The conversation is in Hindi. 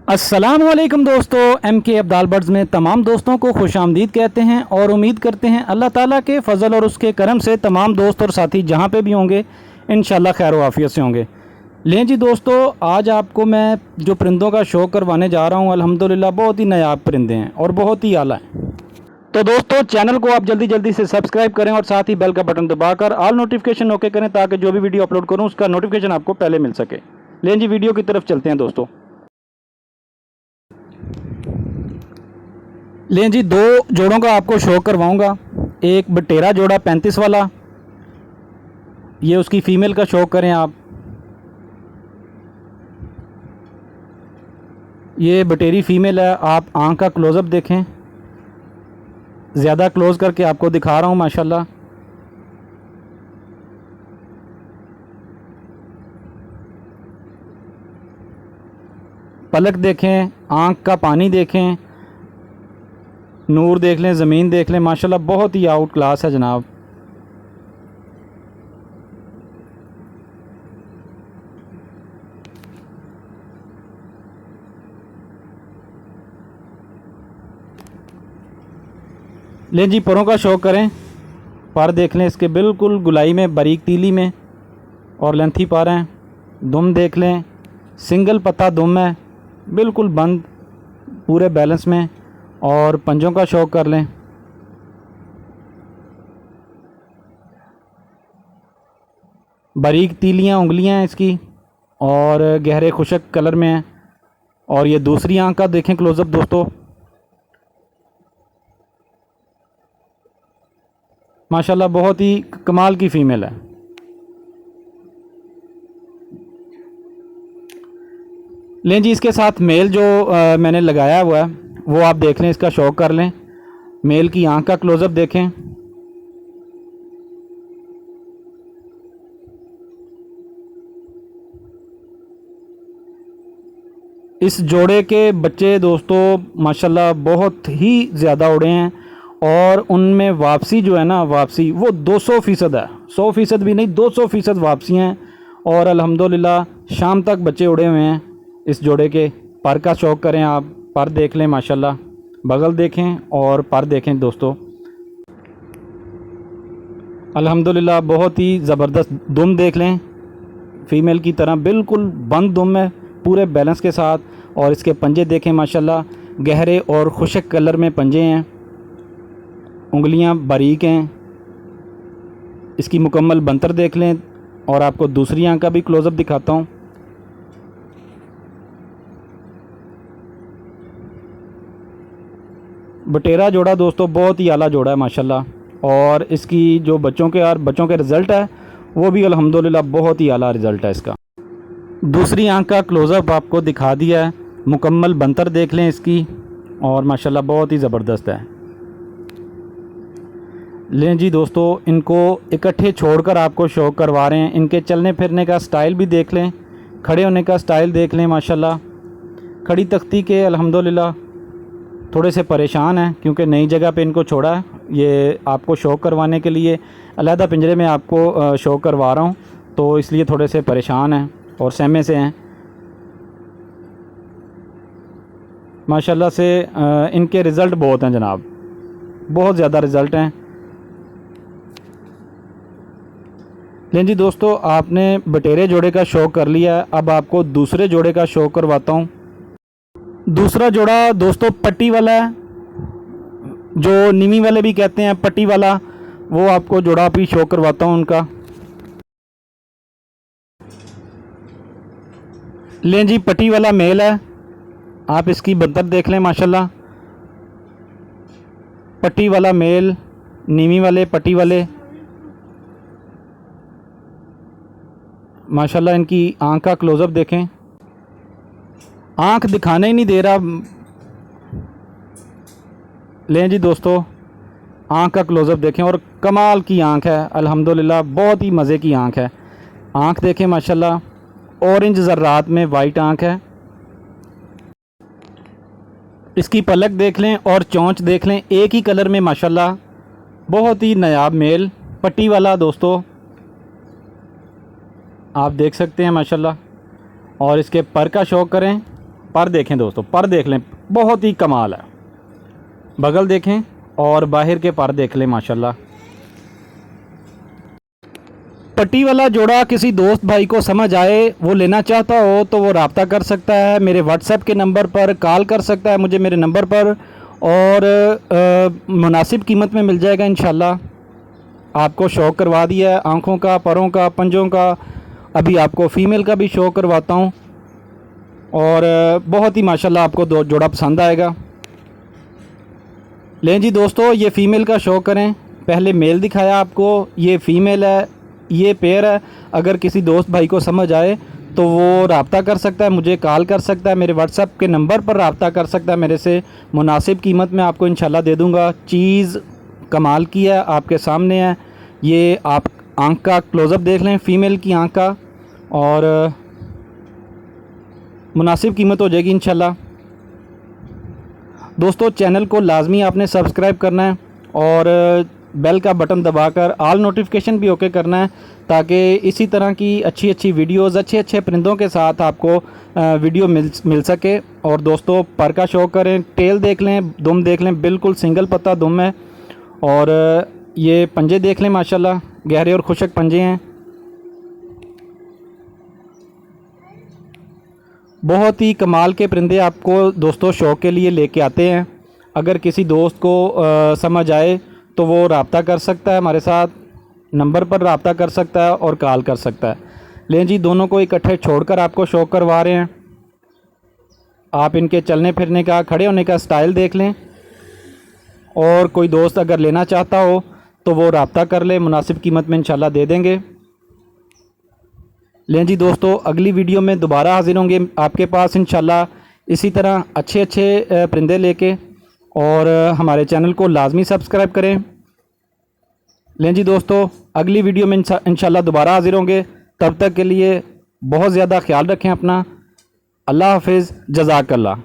अस्सलामुअलैकुम दोस्तों, MK अब्दाल बर्ड्स में तमाम दोस्तों को खुश आमदीद कहते हैं और उम्मीद करते हैं अल्लाह ताला के फ़ज़ल और उसके करम से तमाम दोस्त और साथी जहां पे भी होंगे इंशाल्लाह खैर वाफ़ियत से होंगे। लें जी दोस्तों, आज आपको मैं जो परिंदों का शो करवाने जा रहा हूं अल्हम्दुलिल्लाह बहुत ही नायाब परिंदे हैं और बहुत ही आला हैं। तो दोस्तों चैनल को आप जल्दी जल्दी से सब्सक्राइब करें और साथ ही बेल का बटन दबाकर ऑल नोटिफिकेशन ओके करें ताकि जो भी वीडियो अपलोड करूँ उसका नोटिफिकेशन आपको पहले मिल सके। लें जी वीडियो की तरफ चलते हैं दोस्तों। लें जी, दो जोड़ों का आपको शो करवाऊंगा। एक बटेरा जोड़ा 35 वाला, ये उसकी फ़ीमेल का शो करें आप। ये बटेरी फ़ीमेल है, आप आँख का क्लोज़अप देखें, ज़्यादा क्लोज़ करके आपको दिखा रहा हूँ माशाल्लाह। पलक देखें, आँख का पानी देखें, नूर देख लें, ज़मीन देख लें, माशाल्लाह बहुत ही आउट क्लास है जनाब। लें जी परों का शौक करें, पर देख लें इसके बिल्कुल गुलाई में, बारीक तीली में और लेंथी पर हैं। दुम देख लें, सिंगल पत्ता दुम है, बिल्कुल बंद पूरे बैलेंस में। और पंजों का शौक कर लें, बारीक तीलियां उंगलियां हैं इसकी और गहरे खुशक कलर में है। और ये दूसरी आंख का देखें क्लोज़अप दोस्तों, माशाल्लाह बहुत ही कमाल की फ़ीमेल है। लें जी इसके साथ मेल जो मैंने लगाया हुआ है वो आप देख लें, इसका शौक कर लें। मेल की आंख का क्लोज़अप देखें, इस जोड़े के बच्चे दोस्तों माशाल्लाह बहुत ही ज़्यादा उड़े हैं और उनमें वापसी जो है ना, वापसी वो 200% है, 100% भी नहीं, 200% वापसी हैं। और अल्हम्दुलिल्लाह शाम तक बच्चे उड़े हुए हैं इस जोड़े के। पर का शौक करें आप, पर देख लें माशाल्लाह, बगल देखें और पर देखें दोस्तों, अल्हम्दुलिल्लाह बहुत ही ज़बरदस्त। दुम देख लें, फ़ीमेल की तरह बिल्कुल बंद दुम है पूरे बैलेंस के साथ। और इसके पंजे देखें माशाल्लाह, गहरे और खुशक कलर में पंजे हैं, उंगलियां बारीक हैं। इसकी मुकम्मल बंतर देख लें और आपको दूसरी आंख का भी क्लोज़अप दिखाता हूँ। बटेरा जोड़ा दोस्तों बहुत ही आला जोड़ा है माशाल्लाह। और इसकी जो बच्चों के रिज़ल्ट है वो भी अल्हम्दुलिल्लाह बहुत ही आला रिज़ल्ट है इसका। दूसरी आंख का क्लोज़अप आपको दिखा दिया है, मुकम्मल बंतर देख लें इसकी और माशाल्लाह बहुत ही ज़बरदस्त है। लें जी दोस्तों, इनको इकट्ठे छोड़कर आपको शौक करवा रहे हैं। इनके चलने फिरने का स्टाइल भी देख लें, खड़े होने का स्टाइल देख लें माशाल्लाह। खड़ी तख्ती के अल्हम्दुलिल्लाह थोड़े से परेशान हैं क्योंकि नई जगह पे इनको छोड़ा है। ये आपको शौक करवाने के लिए अलहदा पिंजरे में आपको शौक करवा रहा हूँ, तो इसलिए थोड़े से परेशान हैं और सहमे से हैं माशाल्लाह से। इनके रिज़ल्ट बहुत हैं जनाब, बहुत ज़्यादा रिज़ल्ट हैं। लें जी दोस्तों, आपने बटेरे जोड़े का शौक कर लिया है, अब आपको दूसरे जोड़े का शौक करवाता हूँ। दूसरा जोड़ा दोस्तों पट्टी वाला है, जो नीमी वाले भी कहते हैं पट्टी वाला, वो आपको जोड़ा भी शौक करवाता हूँ उनका। लें जी पट्टी वाला मेल है, आप इसकी बंतर देख लें माशाल्लाह। पट्टी वाला मेल, नीमी वाले पट्टी वाले, माशाल्लाह इनकी आंख का क्लोज़अप देखें, आंख दिखाने ही नहीं दे रहा। लें जी दोस्तों, आंख का क्लोज़अप देखें और कमाल की आंख है अल्हम्दुलिल्लाह, बहुत ही मज़े की आंख है। आंख देखें माशाल्लाह, ऑरेंज ज़र्रात में वाइट आंख है। इसकी पलक देख लें और चोंच देख लें, एक ही कलर में माशाल्लाह, बहुत ही नायाब मेल पट्टी वाला दोस्तों, आप देख सकते हैं माशाल्लाह। और इसके पर का शौक करें, पर देखें दोस्तों, पर देख लें, बहुत ही कमाल है। बगल देखें और बाहर के पर देख लें माशाल्लाह। पट्टी वाला जोड़ा किसी दोस्त भाई को समझ आए, वो लेना चाहता हो तो वो रब्ता कर सकता है, मेरे व्हाट्सएप के नंबर पर कॉल कर सकता है मुझे मेरे नंबर पर, और मुनासिब कीमत में मिल जाएगा इंशाल्लाह। आपको शौक़ करवा दिया है आँखों का, परों का, पंजों का। अभी आपको फ़ीमेल का भी शौक़ करवाता हूँ, और बहुत ही माशाल्लाह आपको दो जोड़ा पसंद आएगा। लें जी दोस्तों, ये फ़ीमेल का शौक़ करें। पहले मेल दिखाया आपको, ये फ़ीमेल है, ये पेयर है। अगर किसी दोस्त भाई को समझ आए तो वो रब्ता कर सकता है, मुझे कॉल कर सकता है, मेरे व्हाट्सएप के नंबर पर रब्ता कर सकता है मेरे से। मुनासिब कीमत में आपको इंशाल्लाह दे दूँगा। चीज़ कमाल की है, आपके सामने है। ये आप आँख का क्लोज़अप देख लें फ़ीमेल की आँख का, और मुनासिब कीमत हो जाएगी इंशाल्लाह। दोस्तों, चैनल को लाजमी आपने सब्सक्राइब करना है और बेल का बटन दबाकर ऑल नोटिफिकेशन भी ओके करना है, ताकि इसी तरह की अच्छी अच्छी वीडियोज़ अच्छे अच्छे परिंदों के साथ आपको वीडियो मिल सके। और दोस्तों, पर का शौक़ करें, टेल देख लें, दुम देख लें, बिल्कुल सिंगल पत्ता दुम है। और ये पंजे देख लें माशाल्लाह, गहरे और खुशक पंजे हैं। बहुत ही कमाल के परिंदे आपको दोस्तों शौक़ के लिए लेके आते हैं। अगर किसी दोस्त को समझ आए तो वो रब्ता कर सकता है हमारे साथ, नंबर पर रब्ता कर सकता है और कॉल कर सकता है। लें जी, दोनों को इकट्ठे छोड़कर आपको शौक़ करवा रहे हैं। आप इनके चलने फिरने का, खड़े होने का स्टाइल देख लें, और कोई दोस्त अगर लेना चाहता हो तो वो रब्ता कर ले, मुनासिब कीमत में इंशाल्लाह दे देंगे। लें जी दोस्तों, अगली वीडियो में दोबारा हाजिर होंगे आपके पास इंशाल्लाह, इसी तरह अच्छे अच्छे परिंदे लेके। और हमारे चैनल को लाजमी सब्सक्राइब करें। लें जी दोस्तों, अगली वीडियो में इंशाल्लाह दोबारा हाजिर होंगे। तब तक के लिए बहुत ज़्यादा ख्याल रखें अपना। अल्लाह हाफिज़, जज़ाकल्लाह।